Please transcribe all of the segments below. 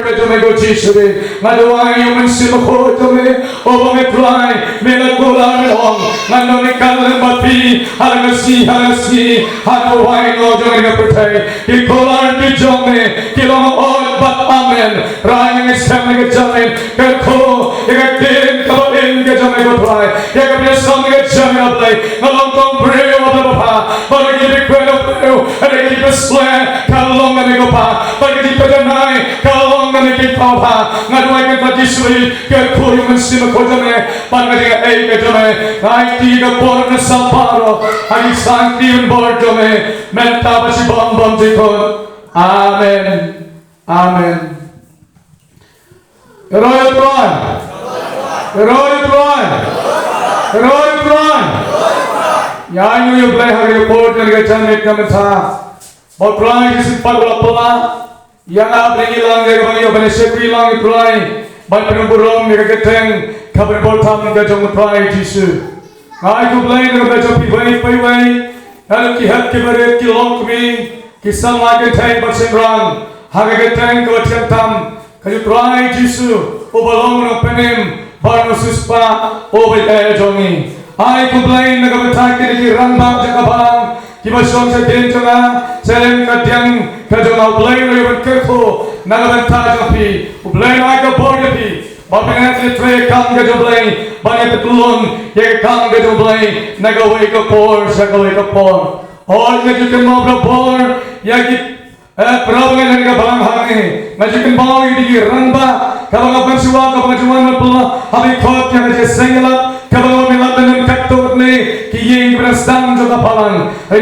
Go Jesus, Madua, human Simako to me, over me cry, Melakula long, Mandoni Kalamati, Halasi, Hakuai, no Joga Protect, Kikola, Kijome, Kilom all but Amen, Ryan is coming at Jamin, Kako, Yagatin, Kabo in Gajamago Fly, Yagabia something at Jamia Play, no long pray over the Papa, but I give it credit of you, and I keep a swear, Kalong and Gopa, but I keep it a night, Kalong and I keep Papa, Nadway and Patisui, get poor human Simakotame, but I think I get away, I think a born Samparo, I sang even born to me, Mentabashi Bombom Jikon. Amen. Amen. Royal Prime. Royal Prime. Royal Prime. Yeah, I knew you play her report and get a make them a time. But Prime is in Pagula. Yang bringi lang gaya bani sekri lang Prime. But Penumburong Nagageteng, Caberbotam Gajong Prime Jisu. I complain of the Jopi way. And ki help Kibaret Kilong me. Kisang Magatang Batsenrang. Hagagetang Gotiantam. Can you cry Jisu? Obalong of Penim. Barnosuspa. Over Jongi. I complain of the Taki Ramba Jakabang. Kibasong sa Dinjanga, Selem Kadyang, Kajong Blame River Kirko, Nagavanta Japi, Blame Aka Bordapi, Babinat Tre Kang Gajoblay, Banat Tulon, Ye Kang Gajoblay, Nagawake Por, Sakawake Por. All that you can move the Por, Yaki, Province and Gabang Hane, Magic Ball, you Ramba, Kavanga Kabajuan, Habi Kot, Yanaja Sangala, Kabang Milan, Katone, Kiying Brastan Jokapalan, I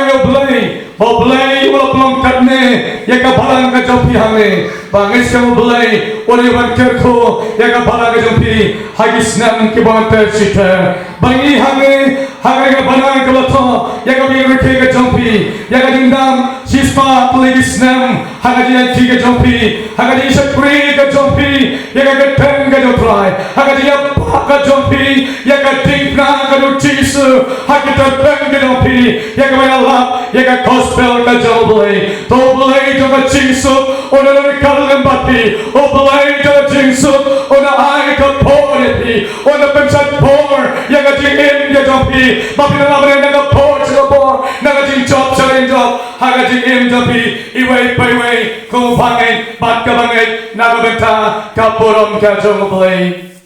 will Oblay, Wolong Katne, Yakapalan Gajopi Hane, Bangisam Oblay, Olivan Kirko, Yakapalan Gajopi, Hagisnam Kibanta Shita, Bangi Hane, Hagapalan Kalato, Yakabi Rika Jompi, Yakadindam, Shispa, Poligisnam, Hagadian Tiga Jompi, Hagadisha Krika Jompi, Yakagan Gajoprai, Hagadia Paka Jompi, Yakadipna Gaduchisu, Hakita Gajompi, Yakamala, Yakakos. Gospel Gajoblay, Toblay to the Jinsu, or the Kalambati, Oblay to the Jinsu, or the Ika Poeti, or the Pensat Por, Yagati in Gajopi, Babylon and the Port of the Bor, Nagati Job, Selling Job, Hagati in Japi, Iway, Payway, Kumpangay, Batkabangay, Nagabenta, Kapuram Gajoblay.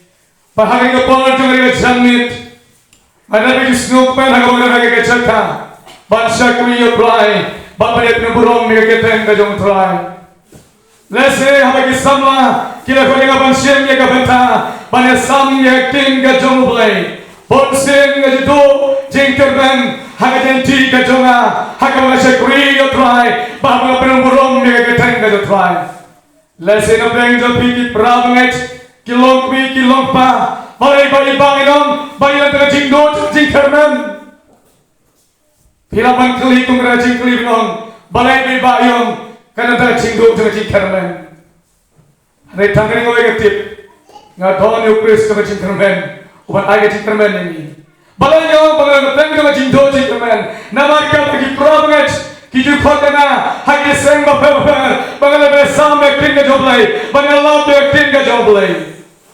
But having a Port to the Summit, I never snoop and I go to the Chaka. Bansa kuya apply, bapalit na burong nagkakiteng kajong try. Let's say, habang isamla, kila ko nga bansyem niya kabenta, banasam niya king kajong blay. Bonsen nga dito, jingkerben, hagajanti kajong nga, hagawa siya kuya try, bapalit na burong nagkakiteng kajong try. Let's say, nabeng dyan piki pravangit, kilong pa, balay bangidong, bayan na jingdot, jingkerben. Hilapan kali kung rajin kali nong balay may bayong kanada cinggo sa rajin karmen. Hari tangkring oy gatip nga don yung Kristo rajin karmen uban ay rajin karmen ini. Balay nyo bangal matang ng rajin do rajin karmen. Namarka pagi province kiju khota na hagi seng bapel bangal be sam acting ka joblay bangal la be acting ka joblay.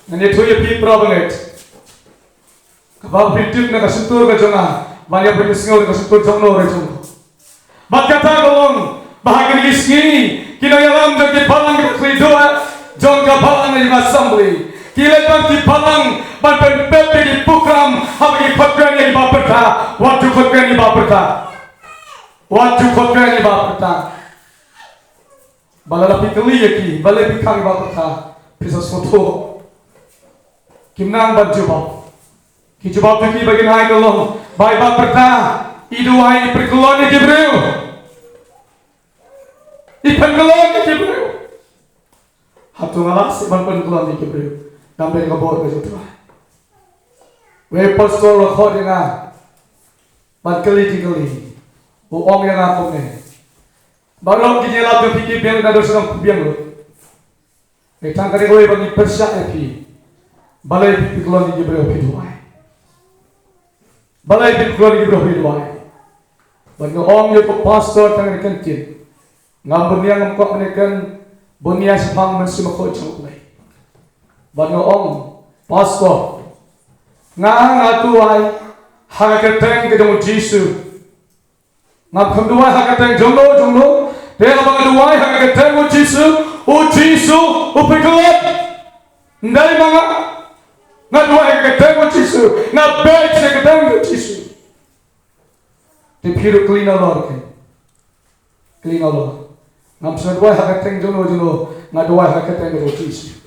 Nani thuye pi province. Kabab pitip na kasuntur ka jonga. Banyak bernisngor kesukur jonglo rejong. Bat kata golong bahagian gisni kina yalam jadi palang kedua jong kapalang di assembly. Kila bagi palang ban pepe di program habis khotran di baperta waktu khotran di baperta. Waktu khotran di baperta. Balala pikali yaki balai pikang baperta. Bisa foto. Kimnang banjubab. Kijubab teki bagi naik golong. Baik baperta, iduai perkelon di Gibril. Ipenkelon di Gibril. Hatu ngalas ipan penkelon di Gibril. Nampak kabur ke situ. We pastor lokho dengan batkali tinggali. Uang yang aku ni. Baru kita lap tu fikir biang dah dosa biang lu. Etang kali kau bagi persiap lagi. Balai perkelon di Gibril iduai. Balai di keluarga Ibrahim doai. Bagi orang yang pastor tangan kencing, ngambun yang mengkok menekan bunia sepang mensi makoi chokle ban ong pastor nga tuai hakateng ke dong Jisu ngap kham duai hakateng jonglo de abang duai hakateng o Jisu o pekelot ndai manga nga duai hakateng o Jisu nga bet hakateng o Jisu te phiru clean alor ngam sa duai hakateng jonglo nga duai hakateng o Jisu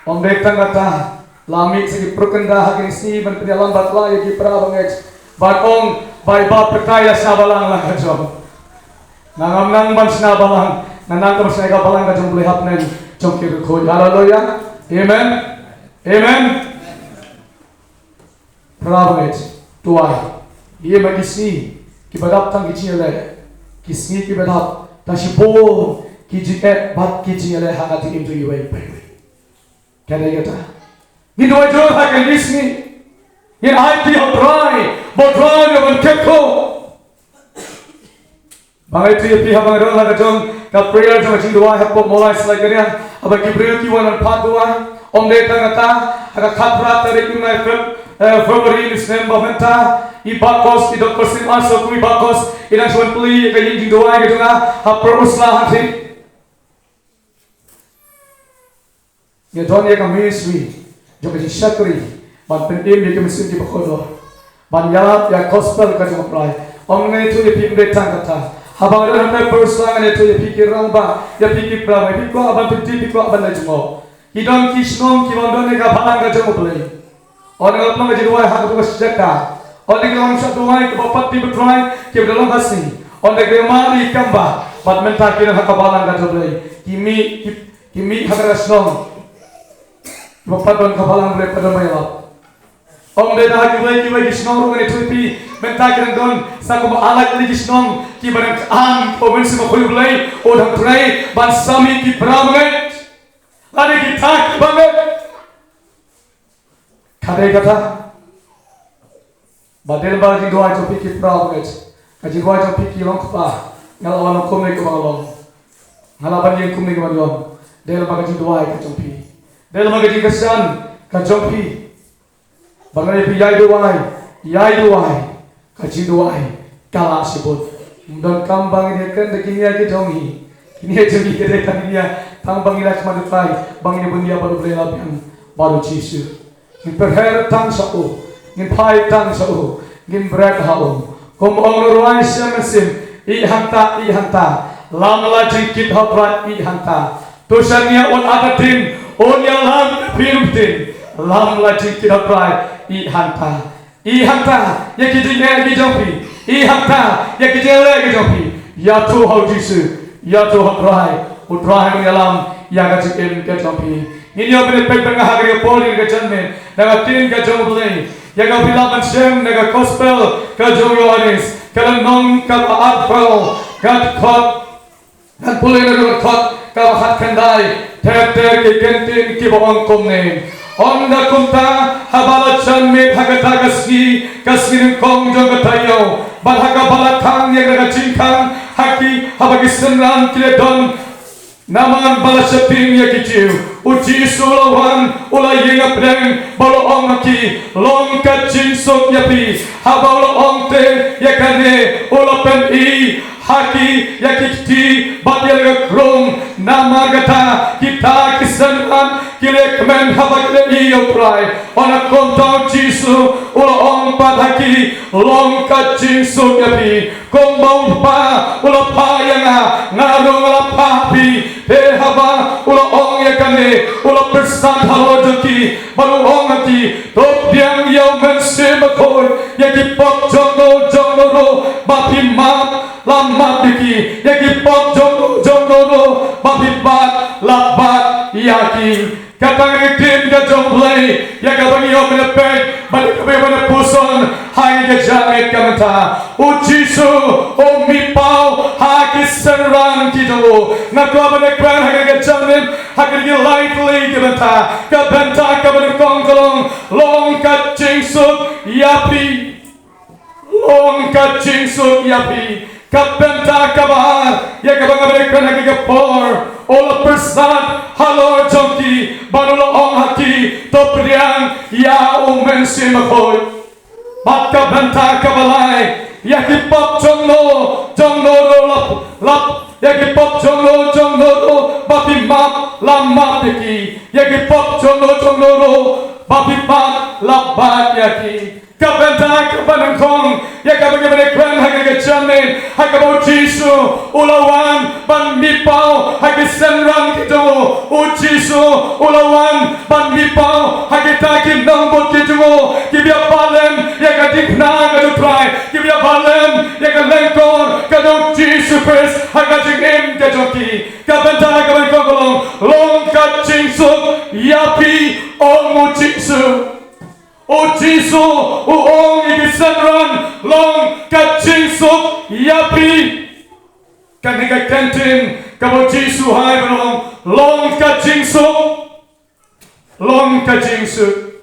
om dekta ngata lami segi perkenda hakin si ban penyalam batla yaki prabang ex batong bai ba perkaya sabalang lah kajom nang ban sinabalang nanang kam sa balang kajom boleh hapnen jongkir ko haleluya amen prabang ex tuai ye magisi ki badap tang kichile kisni ki badap tashipon ki jike bat kichile hangati into yuai pai kada yata Gino ajo hakan isni, in IT dry, bodrai yang kekko. Bangai tu yepi habang ron laga jong ka prayer jong jing dua happo mulai selaganya, abang kibriu kiwan empat dua, om deta ngata, aga kapra tarik unai Februari December menta, ibakos idok persim asok ibakos idang suan peli ka jing dua gitu nga, hapro uslah hati. Ya Tuhan ya kami ministry. Jom kasi syakri ban pendim dia kemesin di bakodo ban yap ya gospel ka jom apply om ngai tu ye pimbe tang kata habang ada hamai persang ne tu ye pikir ramba ya pikir pra mai pikko aban pendim pikko aban najmo hidon kisnom ki bondo ne ka bhalang ka jom apply on ngap nang jadi wai hak tu sejaka on ne lang sa tuai ke bapat ti betrai ke dalam hasi on ne ke mari kamba bat menta kira hak balang ka jom apply kimi hak rasnom Bapak don kapalang boleh pada mayalap. Om deda kibai gisnong ngene tupi mentakiran don sakum alat li gisnong ki barang an o bensi mo koy boleh o dang tray ban sami ki pramet. Lade ki tak banget. Kade kata badel ba di doa topi ki pramet. Kaji doa topi ki long pa ngalawan ko me ko balong. Ngalaban yang kumne ko balong. Del ba kaji doa ka topi. Dalam magaji kesan kajompi bangai pi yai duai kaji duai kala sibut dan kambang ini kan dekinya ke jongi ini jongi ke dekania kambang ini cuma dekai bang ini bundia baru boleh labian baru Jisu ini perher tang sau ini pai tang sau ini berat haum kom orang mesin i hanta lam lajeng kit haprat i hanta tosania on adatin on yang lam pirumtin lam lajeng kit haprat i hanta ya kijinga kijompi i hanta ya kijele kijompi ya tu hau Jisu ya tu haprai utrai mengalam ya kajikem kijompi ini yang berpek pengahari polin kejanmen negatin kejomble ya kau bilang sem nega gospel kejoyonis kalau non kau arfel kan boleh nega kot kau hat kendai ter ke kentin ki bawang komne onda kumta habala janme hagata kasni kong jong tayo balhaga balakang ya nega cinkang haki habagi senran kile don naman balasapin ya kicil uji sulawan ulay yang pedang balo ong ki long kacing sok yapi habalo ong te ya kane ulapen i haki ya kiti batyal krong nama gata kita kisanan kile kemen habak le i oprai ona konta Jisu ula ong pat haki long kacing sok yapi kombau pa ula pa yang ngarung ula papi haba ula ong ya kane ula persan halo joki baru ong ki top yang yau mense makoi ya ki pop jono ro bapi map lamat diki ya ki pop jono ro bapi bat labat ya ki katang ritin ka jomblay ya ka bagi yo menepek balik ke mana puson hai ka jamet ka mata o Jisu o mi pau ha ki serang ki do na ko bane kwan ha ka jamet ha ka ki lightly ka mata ka benta ka bane kongkolong long ka jingsuk yapi long ka jingsuk yapi ka benta ka bahar ya ka bane kwan ha ka por persat halor jongki banulo ong haki to priang ya umen simakoi Baka banta kabalai yaki pop jonglo lap yaki pop jonglo bapi map lamap yaki yaki pop jonglo bapi map labat yaki kabanta kabanang kong yakabagabane kwan hagaga chamen hagabo Jisu ulawan ban mipau hagisenran kito u Jisu ulawan ban mipau hagitaki nombot kito kibya palem yakadikna kado try kibya palem yakalengkor kado Jisu Christ hagajingim kajoki kabanta kabanang kong long kachinsu yapi omu Jisu O Jisu, o ong igisenran long kachisuk yapi kanika kentin kabo Jisu hai belong long kachisuk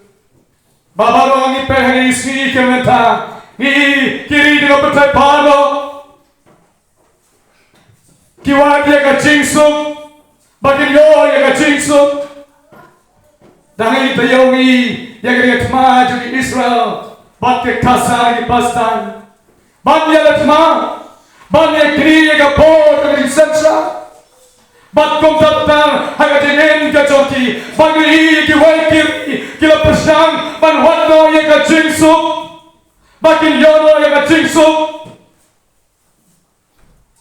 babarong ipehani isni kementa ni kiri dengan petai pado kiwat ya kachisuk bagian yo ya kachisuk dangai tayomi yang kena maju di Israel, batik kasar di Palestin, banyak letma, banyak kiri yang kapor di Sentra, bat kontaktan harga jengin kacoki, bagi kiwakir kila persang ban wano yang kacingsuk, bagi yono yang kacingsuk,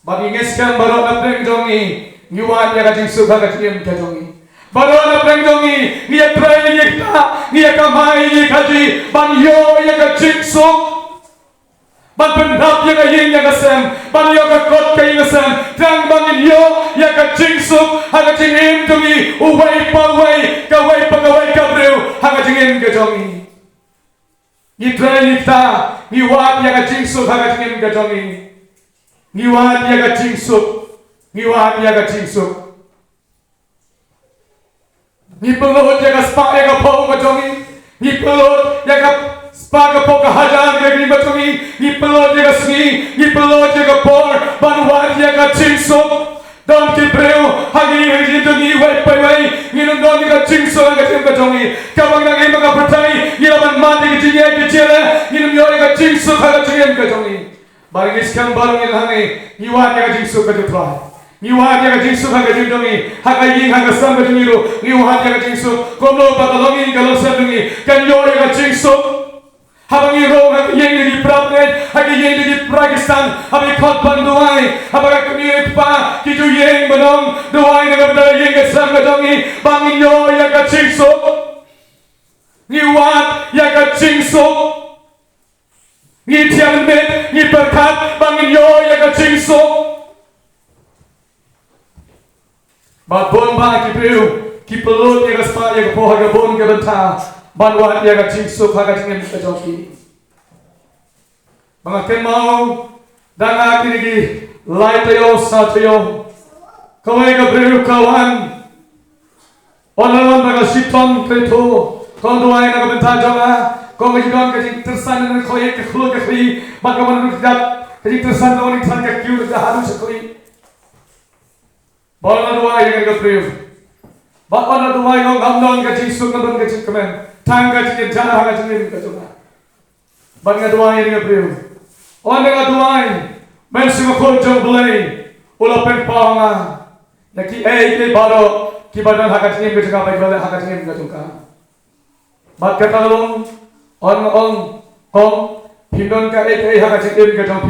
bagi ngeskan baru nabreng jongi, nyuat yang kacingsuk harga jengin kacongi. Baruana prengjongi niya tray niya kamay niya kaji ban yo ya kachiksuk ban pendap ya kayin ya kasem ban yo kakot kayin kasem trang bangin yo ya kachiksuk haga jingin tungi uway paway kaway pagaway kabreu haga jingin kajongi ni tray ni wat ya kachiksuk haga jingin kajongi ni wat ya kachiksuk ni pelot jaga spak jaga pau kajongi ni pelot jaga spak pau kahajan gini kajongi ni pelot jaga sni ni pelot jaga por banwat jaga chingsuk don kibreu hagi itu ni wai pai ni don jaga chingsuk kajongi kabang nang iba kapertai ni laban mati kijinya kijele ni myo jaga chingsuk kajongi barangis kan barang ilhani ni wat jaga chingsuk kajongi Niwa dia kajingsu haga jindongi haga ying haga samba jingiru niwa dia kajingsu komlo bakalongi kalau sandungi kan yo dia kajingsu habangi ro haga ying di Prapnet haga ying di Pakistan habi khot banduai habaga kami pa kitu ying benong duai dengan benda ying ke samba jingi bangin yo dia kajingsu niwa dia kajingsu ni tiang met ni berkat bangin yo dia kajingsu Babon ba kipiu kipelot ya gaspa ya kapoh haga bon ke benta banwat ya ga chingsuk haga jingin kajoki mga kemau danga kinigi laitayo satayo kawai ga briu kawan onalan daga siton kreto konduai na benta jala kong jidon ke jing tersan na khoye ke khlo ke khri bagaman rujat ke jing tersan na oni than ke kiu da haru sekoi Bala dua yang kepriu, bapa dua yang gamdon kecil suknaban kecil kemen, tangga kecil jana haga kecil kecuma. Bapa dua yang kepriu, orang dua mesti makhluk jauh belai, ulah penpanga, yaki ke baru kibadan haga kecil kecuma baik baik haga kecil kecuma. Bapa ketalung orang kong hindon ka haga kecil kecuma,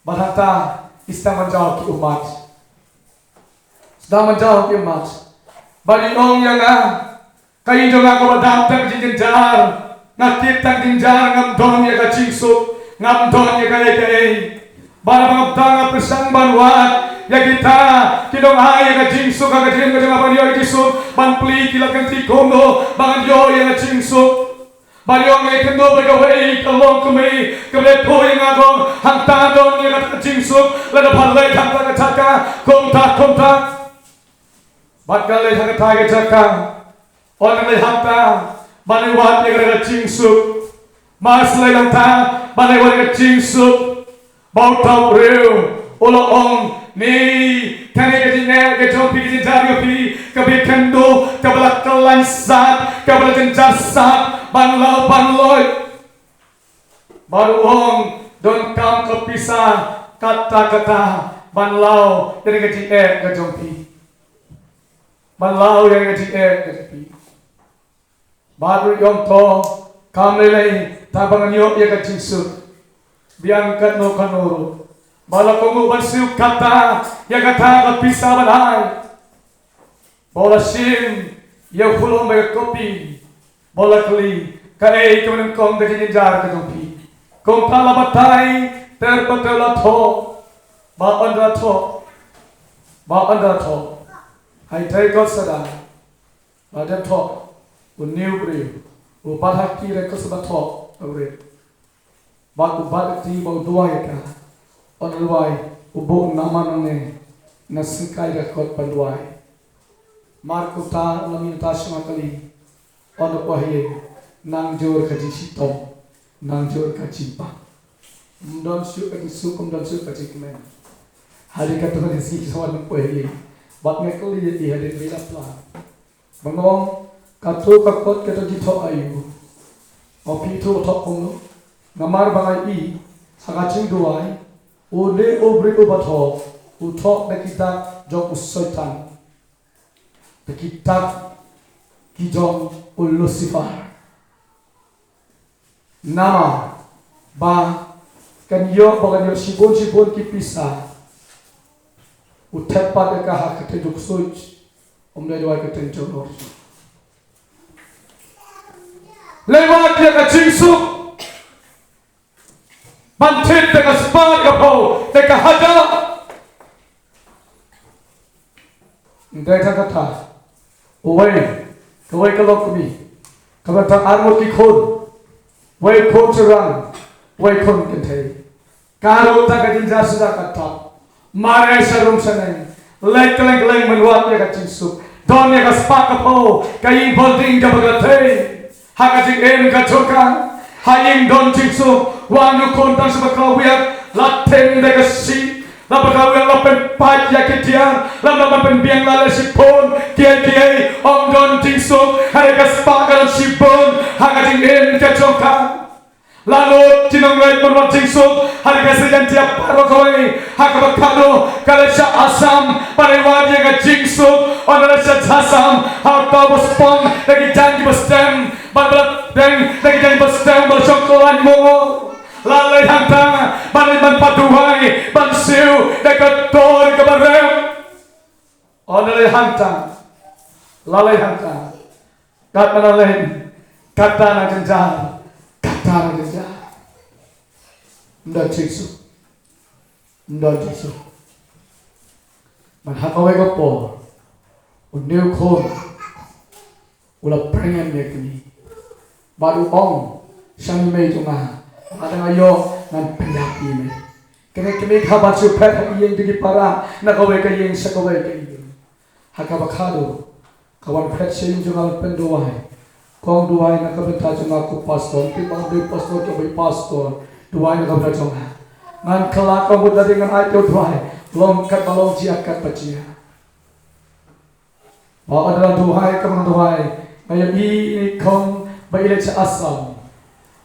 bahata istaman jauh ki umat. Sedang menjauh kiamat. Bagi orang yang kain juga kau datang jinjar, ngakit tang jinjar ngamdon ya kacingsuk, ngamdon ya kaya. Bagi pengabdang pesang banwat ya kita kidong ay ya kacingsuk, kagajim kajim apa dia kacingsuk, banpli kilakan tikondo, bangan yo ya kacingsuk. Bagi orang yang kendo bergawai kalong kami kebelepo yang agong hantadon ya kacingsuk, lada palai hantaka caka, kontak. Batkala hanga tage cakang, orang lay hanta, balai wat yang ada cingsuk, mas lay hanta, balai wat yang cingsuk, bau tau reu, Ola ong ni tani ke jinne ke jompi ke jari pi ke bekendo ke balak kelansat ke balak jasad banloi baru ong don kam ke pisah kata-kata banlau dari ke jinne ke jompi banlau dari ke jinne ke jompi baru yom to kamlelai tabangan yo ya ke jinsut biangkat no kanoro bala komu bansiu kata ya kata ka pisa balai bola sim ya fulom ba kopi bola kli kai kemen kong de jar ka dopi kong tala batai terpatela tho ba andra tho hai thai ko sada ba de tho uniu bri upahaki re ko sada tho aure ba ubati ba duai ka onluai ubok nama nane nasikai rekod panduai markuta laminta semakali ono wahye nangjor kaji sitom nangjor kaji pa don su kaji sukum don su kaji kemen hari kata ni si sawan wahye bat ngekali di hari bela plan bangong katu kakot kata jito ayu opi tu otok kono ngamar bangai I sakacing duai Ode obri obato utok na kitab jong usoitan na kitab kijong Lucifer nama ba kanyo baganyo sibon kipisa utepa de kaha kate duksuj omde doa kate jolor lewat dia kacingsu Bantit dengan semangat kapau, dengan hajar. Ndai kata, kawai kalau kami, kata armut kikun, wai kun cerang, wai kun kentai. Kalau tak kejinja sudah kata, mare serum seneng, leng meluat dia kacingsu, don dia kaspak kapau, kain bolding kabagatei, hakajing kacokan. Haying don jingsu wanu kontang sebakawiak laten degasi labakawiak lapen pajak ketia lapen biang lale sipon kia om don jingsu harekas pagalan sipon hangajing kacokan lalu tinongai perwat jingsu harekas yang tiap parokoi hakabakado kalesha asam parewadi yang jingsu onalesha asam harta bospong lagi janji bestem Balat dan lagi jadi bestem bersongkolan mongo lalai hantang balai patuhai bansiu dekat tor kebarem onalai hantang lalai hantang kata lalai kata na jenjal ndak jiksu man hakawai gopo uniu kon ula pengen yakni baru ong sang mei tunga ada ngayo nan pendapi me kene khabar su phet yang digi para na kawai ka yang sakawai ka yung hakabakado kawan phet sin jungal penduai kong duai na kabeta junga ku pastor pi bang de pastor to bi pastor duai na kabeta junga ngan kala ka buda dengan ayo duai long kat balong jiak kat pachia ba adalah duai ka duai ayo ini kong Baile sa asam,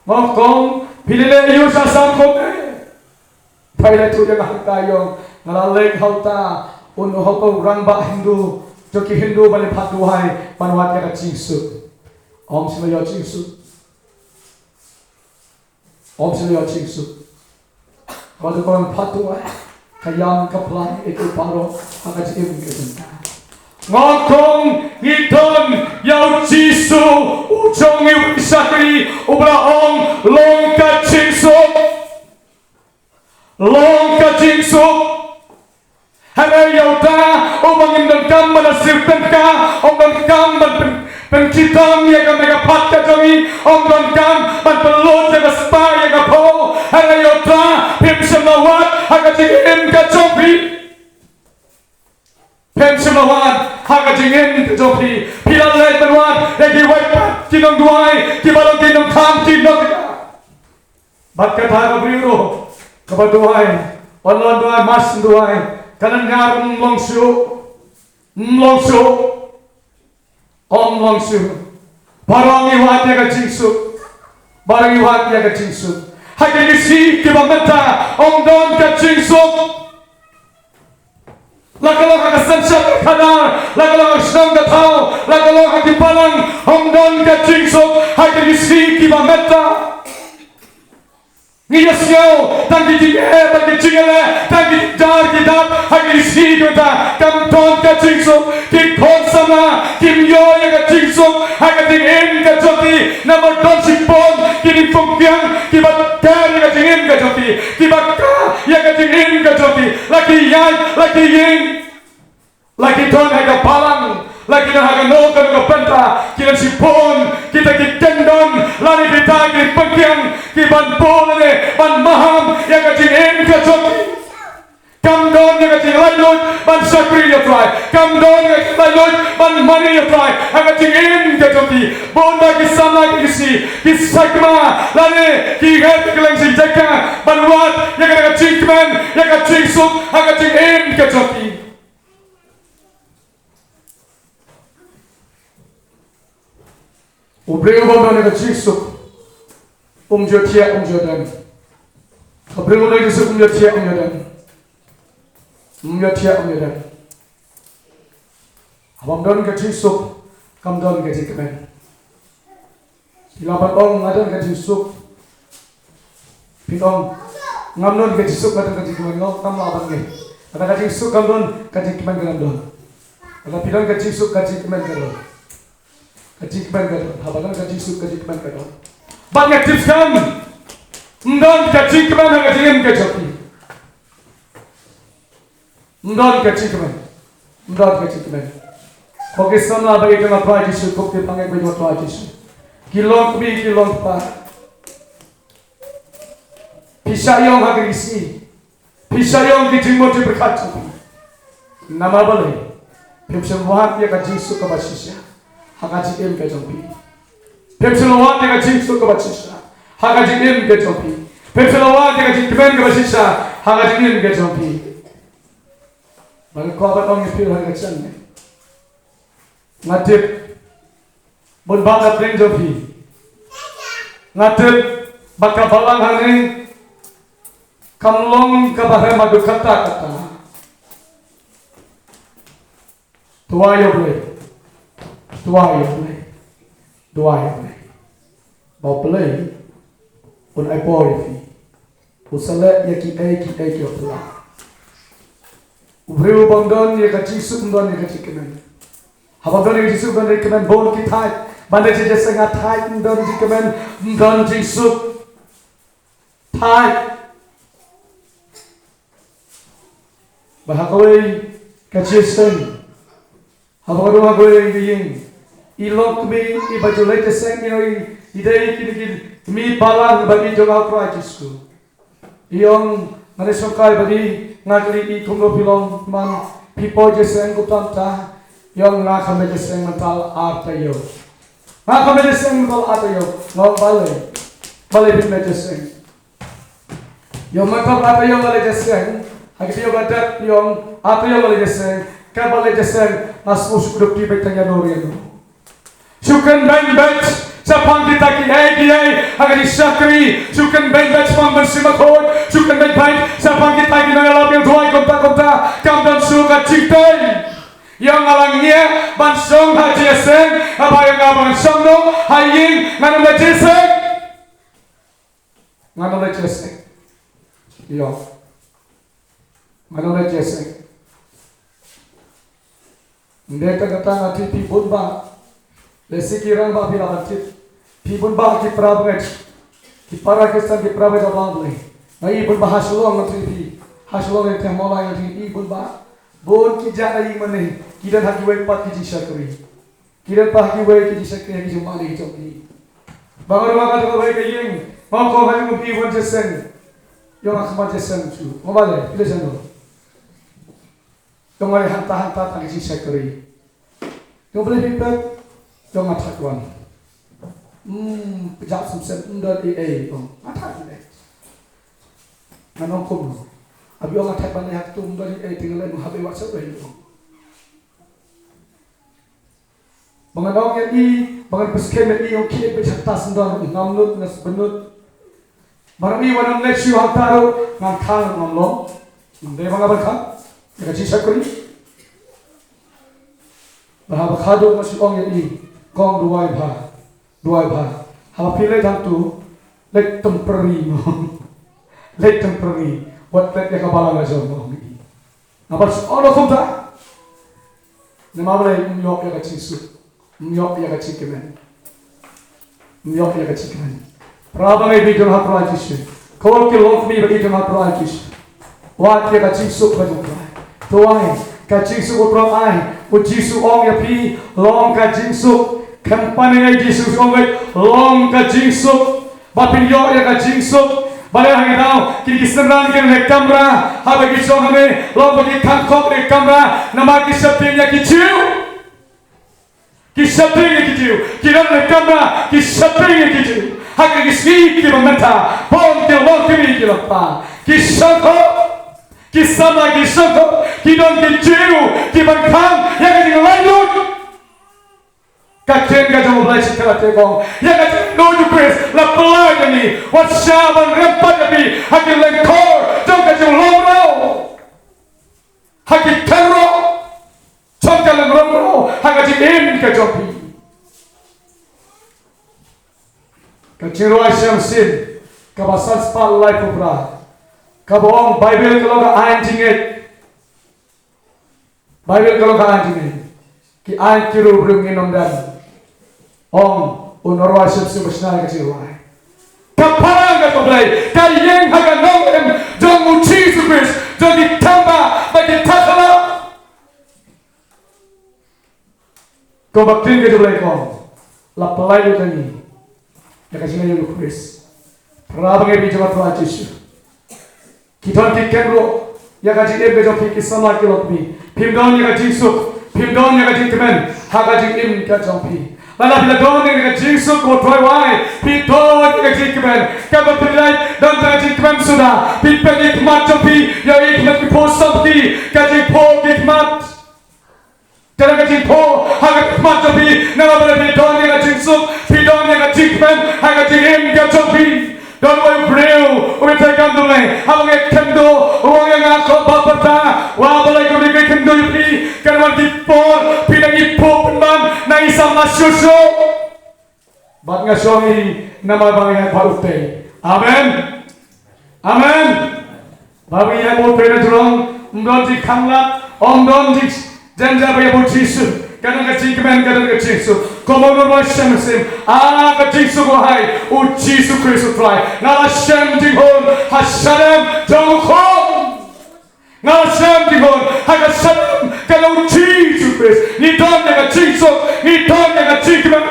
mokong pilile yu sa asam ko baile tu jangan tayo nalalek hauta uno hauta rangba Hindu joki Hindu bale patuhai panwat ka jingsu om sila jingsu kalau kau patuhai kayang kaplan itu paro hakaji ibu kita ngokong ngiton yau jisu ujong iwisakri ubraong long ka jingsu harai yau ta umangin dan kam manasirpen ka om dan kam pencitang ya ka mega pat ka jangi om dan kam man pelot ya ka spa ya ka po harai yau ta pim semawat hakajing ka chopi Pensimawan hakajingin kejopi pilal lain berwan lagi waipat kinong duai kibalong kinong kam kinong bat kata kabriuro kabaduai Allah doa mas doa kanan ngar long su om long su barang iwat ya kacingsu barang iwat ya kacingsu hanya isi kibamata om don kacingsu lagalong ang sansya kadar lagalong ang senang katao lagalong ang dipalang om don kacingsu hanya isi kibamata Ngiyasyo, tangi tinggal, tangi cingale, tangi dar kitab, hagi isi kita, kam ton ka cingso, kim kon sama, kim yo ya ka cingso, hagi tingin ka joti, namor don sipon, kini pungpiang, kibat kar ya ka tingin ka joti, kibat ka ya ka tingin ka joti, laki yai, laki ying, laki ton haga palang, laki don haga no ka penta, kina sipon, kita kitendon, lani kita kini pungpiang, kiban boleh ban maham yang kacingin kacoti kam don yang kacing lalut ban sakri ya try kam don yang kacing lalut ban money ya try yang kacingin kacoti bon bagi sama kisi kisakma lane kihat keleng si jaka ban wat yang kacing kemen yang kacing sup yang kacingin kacoti ubreu bon yang kacing sup Jotia Jordan. Abreu lagi sebelum Jotia Jordan. Jotia Jordan. Abang don gaji sup, kam don gaji kemen. Ilapat ong ngadan gaji sup. Pitong ngam don gaji sup ngadan gaji kemen ngau kam abang gaji. Ada gaji sup kam don gaji kemen ngam don. Ada pitong gaji sup gaji kemen ngam don. Gaji kemen ngam don. Abang gaji sup gaji kemen ngam don. Banyak tips kan, ndon kacing keman kacingin kacoki, ndon kacing keman. Kokisan lah bagi kita tuai jisu, koki pangai bagi tuai jisu. Kilong pa, pisayong hagrisi, pisayong kijimbo berkacu. Nama boleh, pemsem wahat ya kacing suka basisya, hakacing kacoki. Pepselawan dengan cinta kebacisha, hagajin ke jopi. Pepselawan dengan cinta kebacisha, hagajin ke jopi. Bagi kau apa tahu nyepil hagajan ni? Ngatip, bon bakat ring jopi. Ngatip, bakal balang haning, kamlong kabahre madu kata. Tuayo boleh. Bau pelai pun ai pori usale ya ki ai opla ubreu bangdon ya kaci sukndon ya kaci kemen habadon ya jisu ban kemen bon ki thai bande je senga thai ndon ji kemen ndon ji suk thai bahakoi kaci sen habadon haboi yin ilok mi ibaju lete sen idei kini mi balang bagi joga pracisku iong ngare sokai bagi ngakli I kumlo pilong man pipo jeseng kutanta iong ngakame jeseng mental artayo ngakame jeseng mental artayo ngok bale bitme jeseng iong mental artayo bale jeseng hagi badat iong artayo bale jeseng kabale jeseng nasmus kudukti betanya noriano syukan bang Sapang kita kiai agar disakri, sukan baik sepang bersimakot, sukan baik sapang kita kinalap yang tuai kota kam dan suka citai, yang alangnya bansong haji eseng, apa yang abang songno, hayin nganu jeseng, yo, nganu jeseng, mereka kata ngati pibun ba. Lesi kirang ba bilang cip, pibun bah ki prabet, ki para kisah ki prabet abang boleh. Nai ibun bah hasilong nanti hasilong itu mulai nanti ibun bah, bon ki jangan imane, kiran haki wei pat ki jisakri, kiran pah ki wei ki jisakri ki jumpa ni joki. Bangun makan tu wei kayeng, mau kau hanya mungkin ibun jesen, yang akhmat jesen tu, mau balik, kita jeno. Yang ada hantar tak jisakri, yang boleh pipet. Jom atak wan, pejak sumsen undar AA, atak ni. Manong kum, Abi orang tak pandai hak tu bagi tinggal lain habis WhatsApp lain. Bangan orang yang bangan peskem yang kini bercerita sendiri ngamlut nas benut. Barang ini wanam lesu hak taruh ngangkang ngamlong. Dia bangan berkah. Jika cisa kuri. Bahwa kado masih orang yang kong dua bah. Haba pilih jam tu lek temporary lek temporary. Buat lek yang kabalang aja orang ini. Nampak orang kumta. Nama boleh myok yang kecil su. Myok yang kecil kemen. Myok yang kecil kemen. Perabang ini jangan hapra kis. Kau kilong ni bagi jangan hapra kis. Wat yang kecil su bagi hapra. Tuai kecil su hapra ai. Uji su ong ya pi long kecil su. Kampanye yang kecil su ong long kecil su. Bapin yok yang kecil su. Balik lagi tahu, kini kesenangan kini kamera, habis kisah kami, lalu bagi kangkok di kamera, nama kisah tinggi kecil, kira di kamera kisah tinggi kecil, hak kisah kini mentah, bom kini kira apa, kisah kidon kecil, kibangkang yang kini lanjut. Kajian gajah mulai sekarang tegong, yang gajah nuju kuis, lapelai ni, wasyaban rempat ni, hakil lengkor, jom gajah lomrau, hakil teruk, jom gajah lomrau, hakil in kajopi. Kajian ruai syamsin, kabasan spalai pupra, kabong Bible kalau ka anjingit, ki anjiru berungin omdan. Om unarwa sebesar besar keciruai. Kapan kau beli? Kayeng haga nongem jom uci subis jom ditambah bagi takala. Kau baktin ke beli kau? Lapalai itu ni. Ya kasih lagi lukis. Perabang ini cuma tuan Yesus. Kita kikan ro. Ya kasih ebe jom fikir sama kilot mi. Pimdon ya kasih suk. Pimdon ya kasih teman. Haga jim kacang pi. Malah bila doang dengan jingsuk ko toy wai, piton dengan jingkemen, kamu berdaya dan dengan jingkemen sudah, pitpen ikmat jopi, ya ikmat diposam di, kajing po ikmat, jangan kajing po, hangat ikmat jopi, nama boleh piton dengan jingsuk, piton dengan jingkemen, hangat jingim jopi. Dan orang beriu, orang tekan tu leh, awak kendo, orang yang aku bapa, wah boleh kau ni kendo yupi, kerana dipor, pinang ipor penman, nai sama susu. Bat ngasongi nama bangsa baru teh. Amen, amen. Bagi yang baru teh nanti orang di kamlat, orang di janja bagi baru Yesus. Kadang kecil kemen, kadang kecil su. Komodo macam sim. Kecil su wahai, uji su Kristus try. Nalasem dihon, hasadem jauhon. Nalasem dihon, hasadem kalau uji su Kristus. Ni don yang kecil su, ni don yang kecil kemen.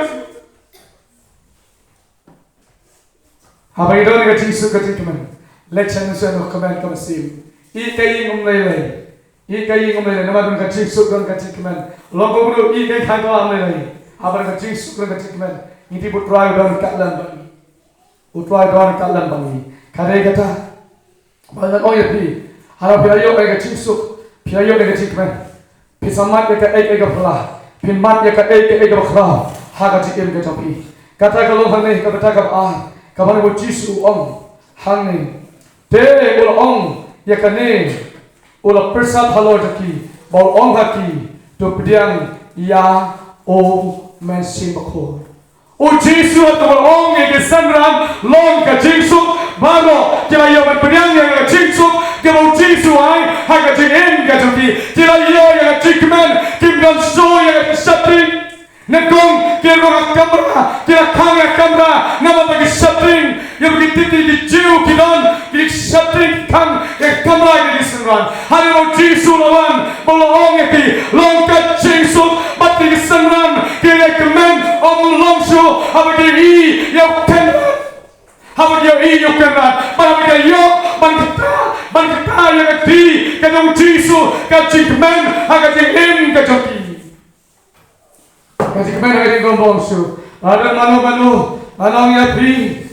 Apa itu yang kecil kemen? Lechan su yang kemen sim. Ikai umlele. Ikai ngomel nama dengan kacing suk dan kacing kemen. Logo bulu ikai kagak amel lagi. Apa kacing suk dan kacing kemen. Ini putrai dan kalan bagi. Putrai dan kalan bagi. Kadai kata, banyak orang yang pi. Harap piayo kacing suk, piayo kacing kemen. Pisamat yang ek belah, pinmat yang ek belah. Hak kacing em kacang pi. Kata kalau hang ni kata kap kapan buat jisu om hang ni. Te ulah om yang kene. Ulah persat halor taki, bau ong haki, tu pediang ya o mensi bakor. O Yesus atau ong yang kesanram long ke Yesus, baru kita yang pediang yang ke Yesus, kita Yesus ay, hak jengin ke jeki, kita yang jekman, kita so yang sapring, nekong kita kamera, kita kamera, nama bagi sapring. Yang begitu di jiu kidan, di sapring kang yang kamera yang disenran. Hari mau jisu lawan, bolong eti, longkat jisu, bati disenran, kira kemen, longsu, apa kiri yang kemen, apa kiri yang kemen, apa kiri yang bangkita yang eti, kadang jisu, kacing kemen, kacing im kajoki, kacing kemen kacing gombongsu, ada manu yang pri.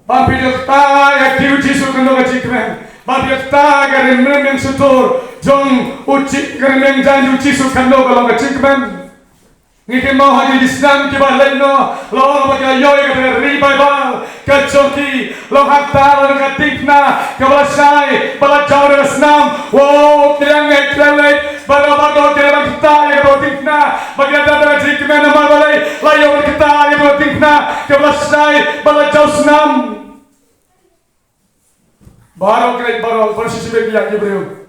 Pampir tak ya kiu Yesus kendo kacik men. Babiakta garin memang sutur jong uci garin memang janji uci sukando kalau ngecikmen ngike mau haji Islam kiba leno lo baga yoy ka riba bal ka choki lo hakta lo ka tikna ka balasai bala jawre Islam wo kirang eklele bala bala kirang kita ya ka tikna baga dada jikmen nama balai layo kita ya ka tikna ka balasai bala jaw Islam baro kira baro persisi begia gibreu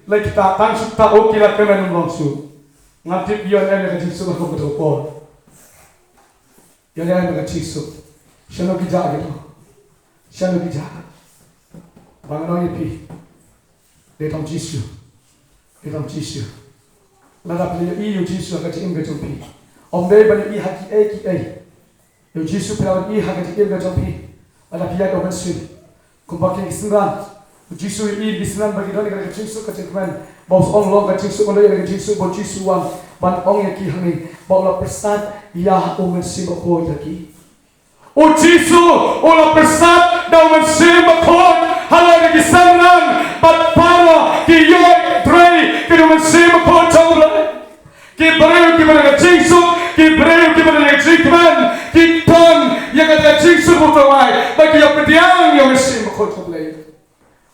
le kita tang sutta okila kemen longsu ngatip yon ene ka jisu ko ko ko yon ene ka jisu shano ki ja gitu shano ki ja bangano yepi de tom jisu la da pli yu jisu ka tim ga tumpi ombe ban i haki e ki e yu jisu pra i haki tim ga tumpi ala pia ko bensin ko bakin isngan jisu i bisnan bagi don ka jisu ka tikman Baus ong long ka jisu ko le ka jisu bo jisu wan ban ong yaki hangi baula persat ya umen sima ko yaki o jisu ola persat da umen sima ko hala ki sanran bat para ki yo trei ki umen sima ko chawla ki breu ki bana jisu ki breu ki bana jikman ki ton ya ka jisu ko tawai ba ki yo pediang yo sima ko chawla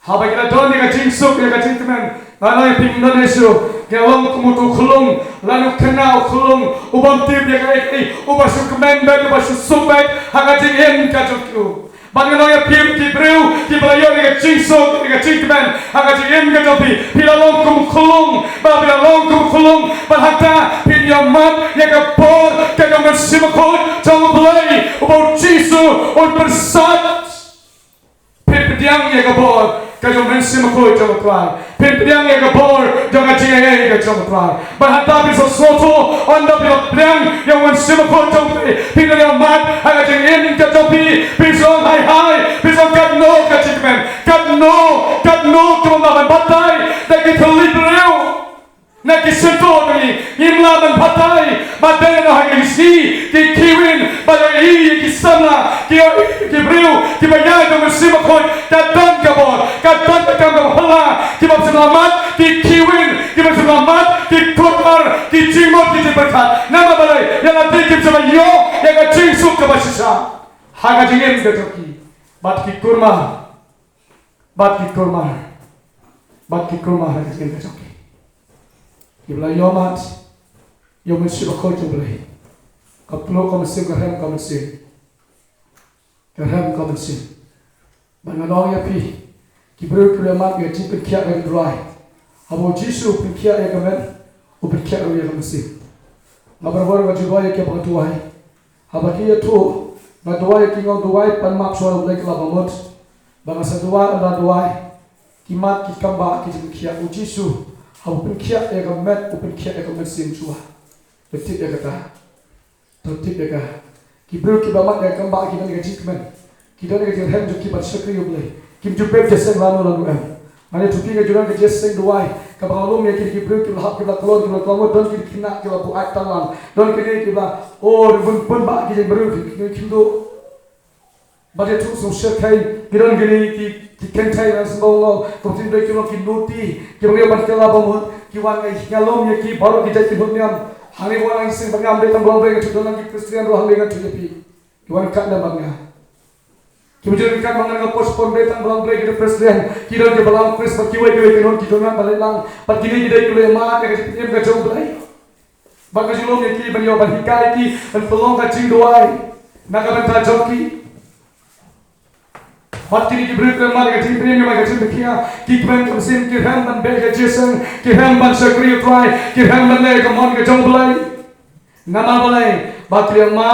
haba ki da don ka jisu ki ka jikman Nalai Indonesia, kelong kumutu kulung, lalu kenal kulung, ubam tip dia kaya ubah sukemen bag, ubah susubag, hangajing en kacukku. Bagaimana ya pim kibreu, kibelayo dengan cingsuk, dengan cingkemen, hangajing en kacupi, pilalong kulung, pilalong kulung, berhata pinjaman yang kebor, kaya mensimakut, jangan belai, ubah cisu, bersat, pimpiang yang kebor. Kaya mensimakut jangan pelai. Pimpiang yang kebor jangan ciai yang jangan pelai. Berhadapi sesuatu anda pimpiang yang mensimakut jangan pelai. Pimpiang yang mat hanya jangan kecapi. Pisau hai pisau kadno kacikmen. Kadno kemandaman batai. Lagi terlibreu. Nak sentuh ni imlaman batai. Batai nak hanya isi ki kiwin balai ki sana ki breu ki bayar dengan simakut datang kebor datang kebor hala ki selamat ki kiwin ki selamat ki korbar ki jimot ki berkat nama balai yang nanti ki sama yo yang jingsuk ke basisa haga jingin getoki bat ki kurma haga jingin getoki ki balai yomat yo mensimakut balai kaplo komisin kerem komisin bangalong ya pi kibreu kulemat ya ti pekia ya dry abo jisu pekia ya gamen o pekia ya komisin ngabar wa jiwa ya ke patuai habaki ya tu na doai ki ngau doai pan mak so lek la bamot bangasa doai ala doai kimat ki kamba ki pekia o jisu abo pekia ya gamen o pekia ya komisin chua betit ya kata Totip dekat. Kibreu kibamat dekat kembak kita dekat jikmen. Kita dekat jerhem jo kibat sekri ublay. Kim jupep jeseng lalu em. Mana tuki ke juran ke jeseng duai. Kabangalum ya kibreu kibla kelon don kina kibla buat talang. Don kini kibla pun bak kita breu kindo. Bade tu sekai kiran gini ki kentai ras bawlo. Kotin dek kilo kinuti. Kibra bat kala bamun. Kiwan ngalom ya ki baru kita kibuniam. Hari orang iseng bangga ambil tambang mereka tu dalam Kristian roh mereka tu jadi. Kiwan kat dah bangga. Kemudian kan bangga dengan pospon mereka tambang mereka tu Kristian. Kira dia balang Kristus kiwai kinon kidonan balik lang. Pagkini kita ikut lemah mereka jadi mereka jauh belai. Bangga julung yang kiri bangga berhikai ki dan pelong kacing doai. Nak bentar joki. Pagkini kita beri lemah mereka jadi mereka jadi berkia. Kikmen kumsim kirham dan bega jeseng. Kirham ban sekri try. Kirham ban le kamon ke jauh belai. Nama belai. Bakri ma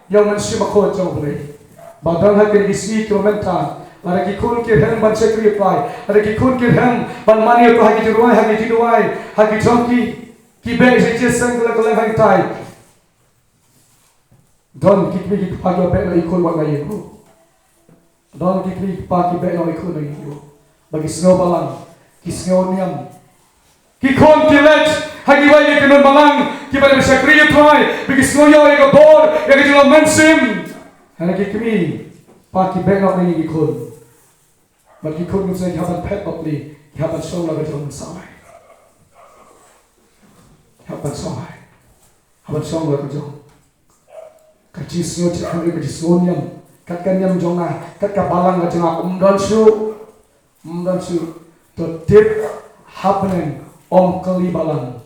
yang mensimakut jauh belai. Badang hakin isi kilometer. Ada kikun kirham ban sekri try. Ada kikun kirham ban mani tu haki juruai haki jiduai haki joki. Kibek jeseng kelak haki tai. Don kikmi kipagi apa lagi ikut buat gaya tu. Don kikri pagi bek nak ikut lagi tu. Bagi snow balang, kisnow niam, kikon kilet, hagi wajib kena balang, kita bisa kriya tuai, bagi snow yo yang bor, yang jual mensim, hanya kikri pagi bek nak lagi ikut. bagi kun saya haban pet bapli haban song la gajong samai haban song la gajong kaji sio cakap kaji sonyam kat kanyam jonga kat kabalang gajong umdan su to tip happening kali balang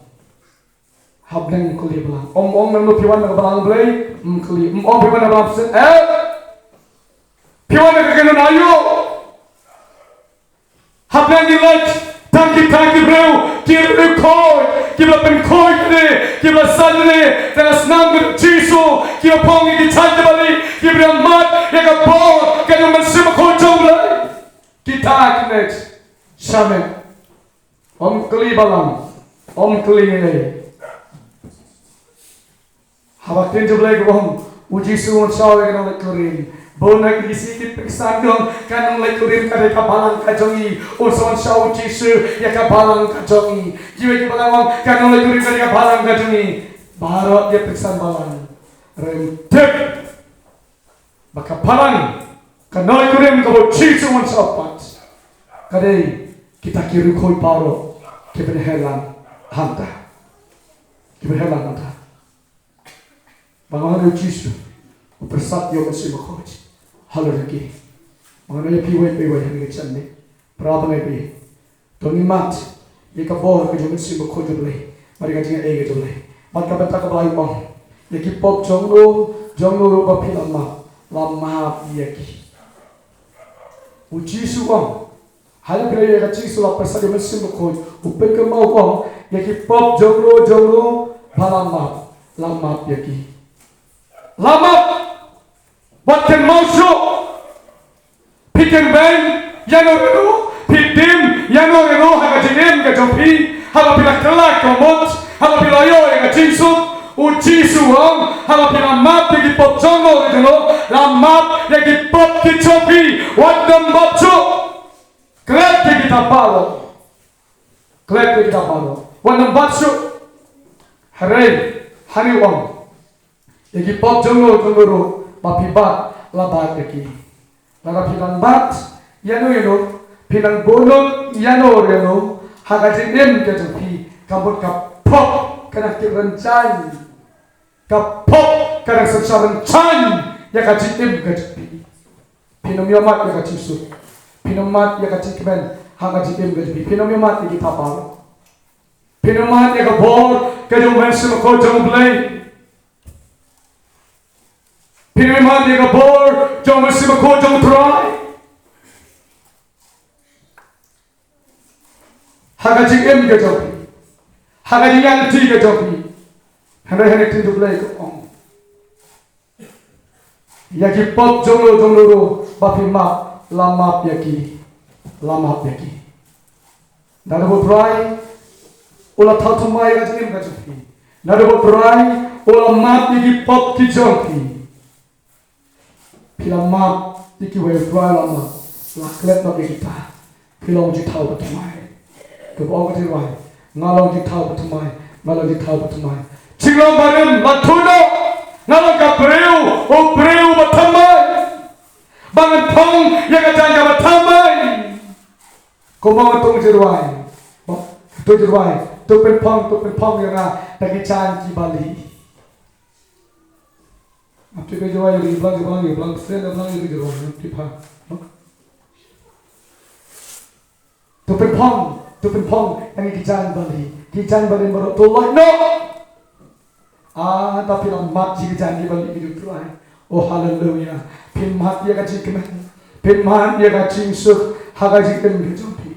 habneng kali balang nang piwan nang balang blay kali piwan nang balang sen piwan nang kagano ayo habneng ilat tangki breu kiri koi kibla pen koi kene kibla sanne tena snam mit jisu kibla pongi ki chante bali kibla mat yaga bo kanu mansima koi jomla kita connect shamen kali balang kali ini habatin jublai gom uji suwon sawe kana lekurin bonak isi ki piksan dong kanong lekurin kare kabalang kajongi uson saw jisu ya kabalang kajongi jiwe ki balang kanong lekurin kare kabalang kajongi barot dia piksan balang rentek baka balang kanong lekurin kabo jisu won saw pat kare kita kiri koi paro kita helan hanta Bagaimana Yesus bersat yo masih berkhoj halu lagi mengenai piwai yang kita ni berapa lagi Tony mat jika bor kita masih berkhoj boleh mari kita ingat itu boleh maka betul kebalai bang jika pop jonglo bapi lama yaki uji suam hal kali yang kita sulah bersat yo masih berkhoj upek kemau bang jika pop jonglo lama yaki lama buatkan mausu pikan bang yang orang pidim yang orang haga jengem ke jopi haga bila kelak komot haga bila yo yang jingsut uji suam haga bila map yang pop jongo itu la map yang pop ki jopi wadam bacu kelak kita palo wadam bacu hari wang Yagi pop jongo mapi bat labat yaki. Laga pinang bat yano pinang bonot yano hagajin ke jopi kabut ka pop kana kirancan ka pop kana sasarancan yakajin ke jopi. Pinom yamat yakajisu. Pinom mat yakajikmen hagajin ke jopi. Pinom yamat yaki tapal. Pinom mat yakabor kajong mensu ko jong blay. Pinimah dia kabur, jom masih berkau jom try. Hagaji ke jopi, hagaji yang ke jopi, hendak tinjuk lagi ke om. Yaki pop jomlo bapi map lama yaki. Nada buat try, ulah tahu tumai hagaji ke jopi. Nada buat try, ulah map yaki pop ki jopi. Pilang map iki way fly lama laklet nak kita pilang jitau betumai kebau ketirwai ngalau jitau betumai cinglang badan latuno ngalau breu betumai bangan pong yang ajanya betumai kebau tung jirwai tu pen pong yang lagi canggih Bali आपके पे जो है ये ब्लॉग से अपना ये जो है टिपा तो pen pong yang kijan bali baru to like no tapi lang mat ji kijan bali itu try oh hallelujah pin mat dia kaji kemen pin mat dia kaji suk hagaji kemen jompi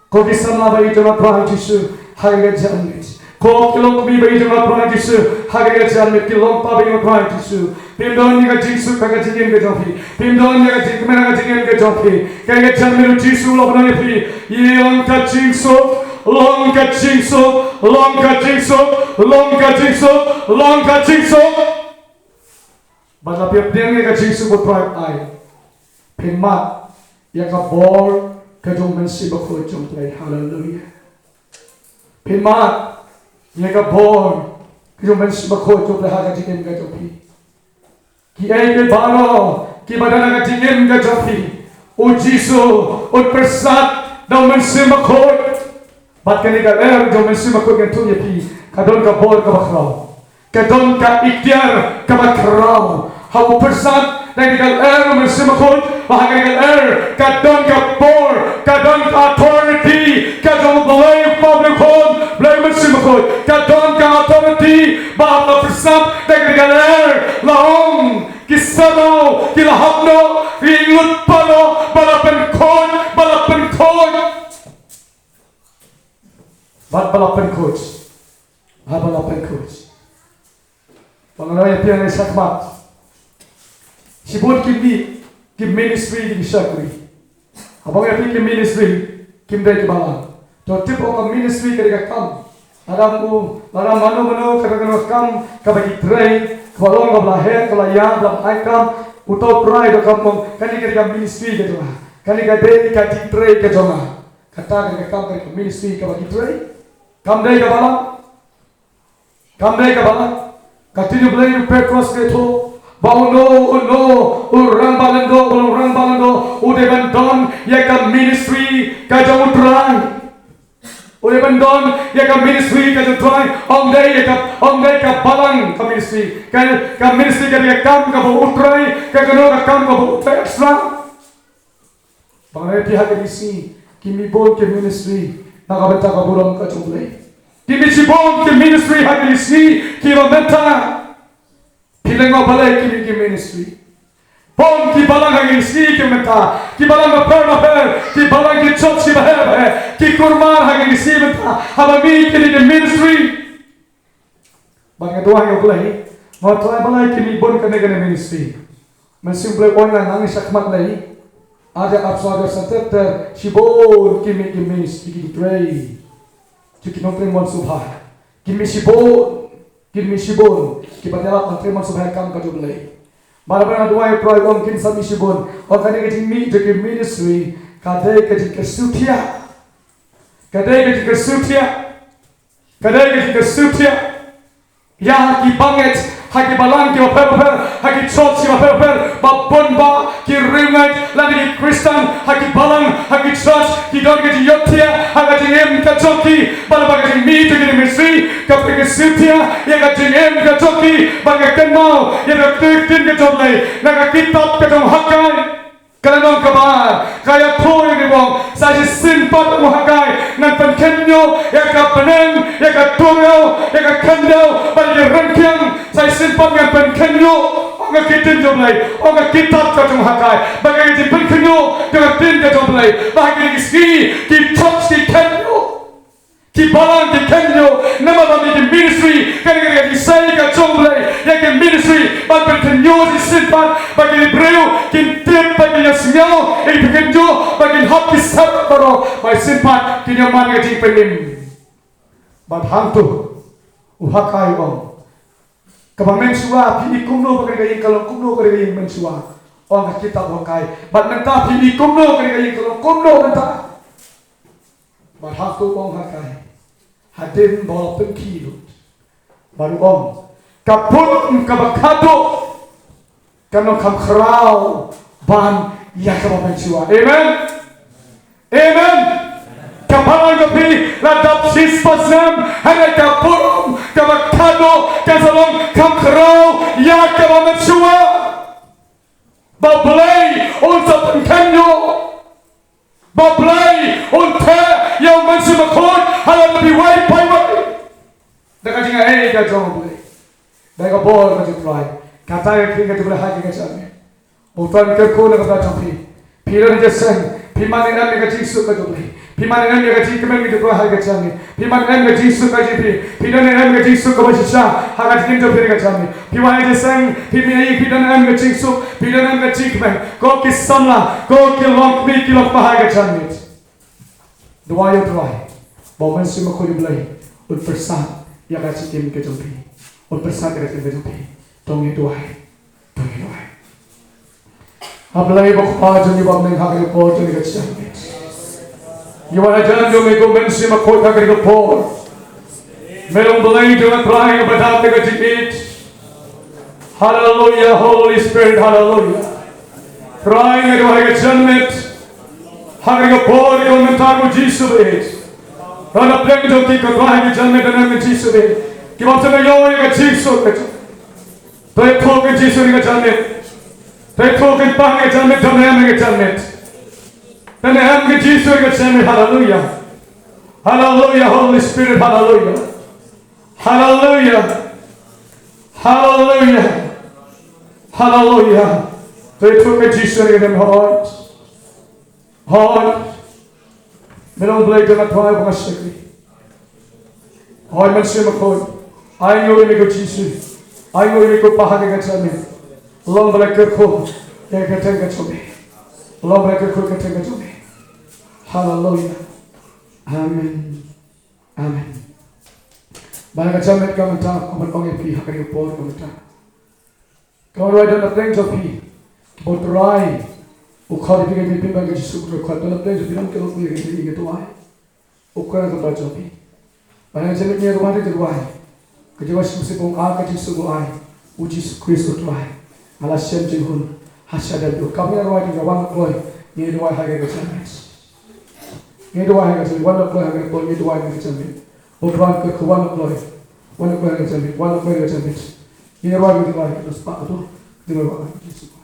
ko kisama bali to na try jisu hagaji anit ko kilong kumi bagi jemaat Tuhan Yesus hari ini jalan kilong pa bagi Tuhan Yesus pimdon ni kaji Yesus kaji jingin ke jopi pimdon ni kaji kemana kaji jingin ke jopi kaji jalan miru Yesus lo pernah ni yang kaji Yesus long kaji Yesus bagi piapdian ni kaji Yesus buat pride ai pimat yang kabor kajong mensi bakul jom play hallelujah pimat Yega bor, kyo mens bakho to plaha ka tingin ka topi. Ki ay ke balo, ki badana ka tingin ka topi. Jisu, persat, daw mensi makot. Bat kaniga daw mensi makot kan tu yapi, kadon ka bor ka bakraw. Kadon ka ikhtiar ka bakraw. Habu persat, daw mensi makot, bahaganigal kadon ka bor, kadon ka authority, kadon balay public home, balay mensi makot, kadon ka authority, bahag persat, daw laong kisano, kilahapno, ingut pano, balapan kon. Balapan coach. Balapan coach. Pangalawa yung piyan ay sakmat. Sibod kim ministry di syakri. Habang yung kim ministry, kim day kibalang. To tipo ang ministry kaya kam. Aram mano kaya kam kabagi tray. Kalau nggak belajar, kalau yang belum aikam, utau pray do kampung, kani kerja ministry ke joma, kani kerja kaji tray ke joma, kata kerja kam kerja ministry ke bagi tray, kam day ke balang, katanya belajar Petrus ke tu, bau no, orang balando, udah bandon, ya kam ministry ke joma tray. Oleh bandon, ya kam ministry ka try, om day ka balang ka ministry, ka ministry ka kam ka utray, ka kam ka utray extra. Bangay pihak ka isi, kimi bon ke ministry, nakabenta ka bulang ka jumlay. Kimi sibon ke ministry ha isi, kimi benta, pilang mo balay kimi ke ministry. Bon ki balang ang isi ki menta, ki balang maper, ki balang ki chot si baher, ki kurmar ang isi menta, habami ki ni ministry. Bangga doa yang boleh, mau try balai ki ni bon kene ministry. Mensimple orang nang sakmat lagi, ada absorber santet si bon ki ministry ki pray. Ki nontre mon subha. Ki mi si bon, ki padala nontre mon subha kam ka jublai. Malabar dua yang proyek mungkin sami sibon, orang yang kecil jadi ministry, kadai kecil kesutia, ya haki banget, haki balang ki waper, haki chot si waper, babon ba ki ringat, lagi ki Kristen, haki balang, haki chot, ki don kecil yotia, haki jengem kacoki, balabar kecil jadi ministry, kapri kesutia, ya kecil jengem kacoki, bagai kenal, ya kecil kecil naga kitab kadang hakai kanong kabar kaya tuloy ni bong sa sinpat mo hakai nang pankenyo ya ka paneng ya ka tuyo ya ka kando bali rangkyang sa sinpat ng pankenyo ang kitin jomlay ang kitab kadang hakai bagay di pankenyo kadang tin kadang jomlay bagay ski ki touch di kenyo ki balang di kenyo nama bami di ministry kaya di say ka jomlay ya ki ministry bagay kenyo di sinpat bagay breu ki tip bagay yasnyo ay kenyo bagay hap ki sab baro bagay sinpat ki nyaman di penim bad hantu uhakai om kabang mensua pi kumno bagay kalau kumno bagay mensua ang kitab hakai bad nanta pi kumno bagay kalau kumno nanta bad hantu om hakai hadin bawa pengkilut baru om kaput kabakado kanong kamkrao ban ya kabamensua amen kapalang kapi ladap sispasam hanya kaput kabakado kasalong kamkrao ya kabamensua bablay unsa pengkanyo bablay unta yang mensumakot halang lebih wide Daka jinga ka jong boleh. Daka bol ka try. Kata yang kini ka boleh haji ka chame. Utan ka ko na ka champi. Piran jesen, piman nan ka jisu ka boleh. Piman nan ka jisu ka men ka haji ka chame. Piman nan ka jisu ka jipi. Piran nan ka jisu ka basisha. Haga jikin jo ka chame. Piman jesen, pimai piran nan ka jisu, piran nan ka jikmen. Ko kisamla, ko kilok mi kilok haji ka chame. Dua yo try. Bawa si makoi boleh. Berpesan ya kasih tim ke jompi, berpesan ke tim ke jompi, tongi doai. Ablay bakpa joni bang neng hak report joni kecil. Iwan ajan joni ko mensi makoi hak report. Melong belai joni try kepada te kecil. Hallelujah, Holy Spirit, Hallelujah. Try ngedoai kecil met. Hagriga por ko mentago Jesus is. Rana plek jo ki ko hai janme dana me Jesus is. Ki bap se yo ga Jesus ke. To e tho ke Jesus ga janme. To e tho ke pa ke janme dana me ke janme. Then am ke Jesus ga janme hallelujah. Hallelujah Holy Spirit hallelujah. Hallelujah. Hallelujah. Hallelujah. To e tho ke Jesus ga dem heart. Heart. Meron blay na tuwa mga sakri. Hoy man siya makoy. Ay ngori ni ko Jesus. Ay ngori ni ko pahagi ka sa amin. Long blay ko ko. Kaya kateng ka sa amin. Long blay ko kateng ka sa amin. Hallelujah. Amen. Amen. Bala ka sa amin ka mata. Kaman pang ipi hakari po ka mata. Kaman ray na teng sa pi. Botray. Ukhari pige ni pimba ke Jesus ko khata na play bilang ke lok ni ke to ai ukra ka ba chopi bana jeme ni ruwa de ruwa ke jewa se pong a ka Jesus ko ai u Jesus Christ to ai ala shem je hun hasha da do ka ni ruwa de ruwa ko ni ruwa ha ke chame ni ruwa ha ke wan ko ha ke ko ni ruwa ke chame o ruwa ko wan ko wan ko ha ke chame wan ko ha ke chame ni ruwa ke to spa to ni ruwa Jesus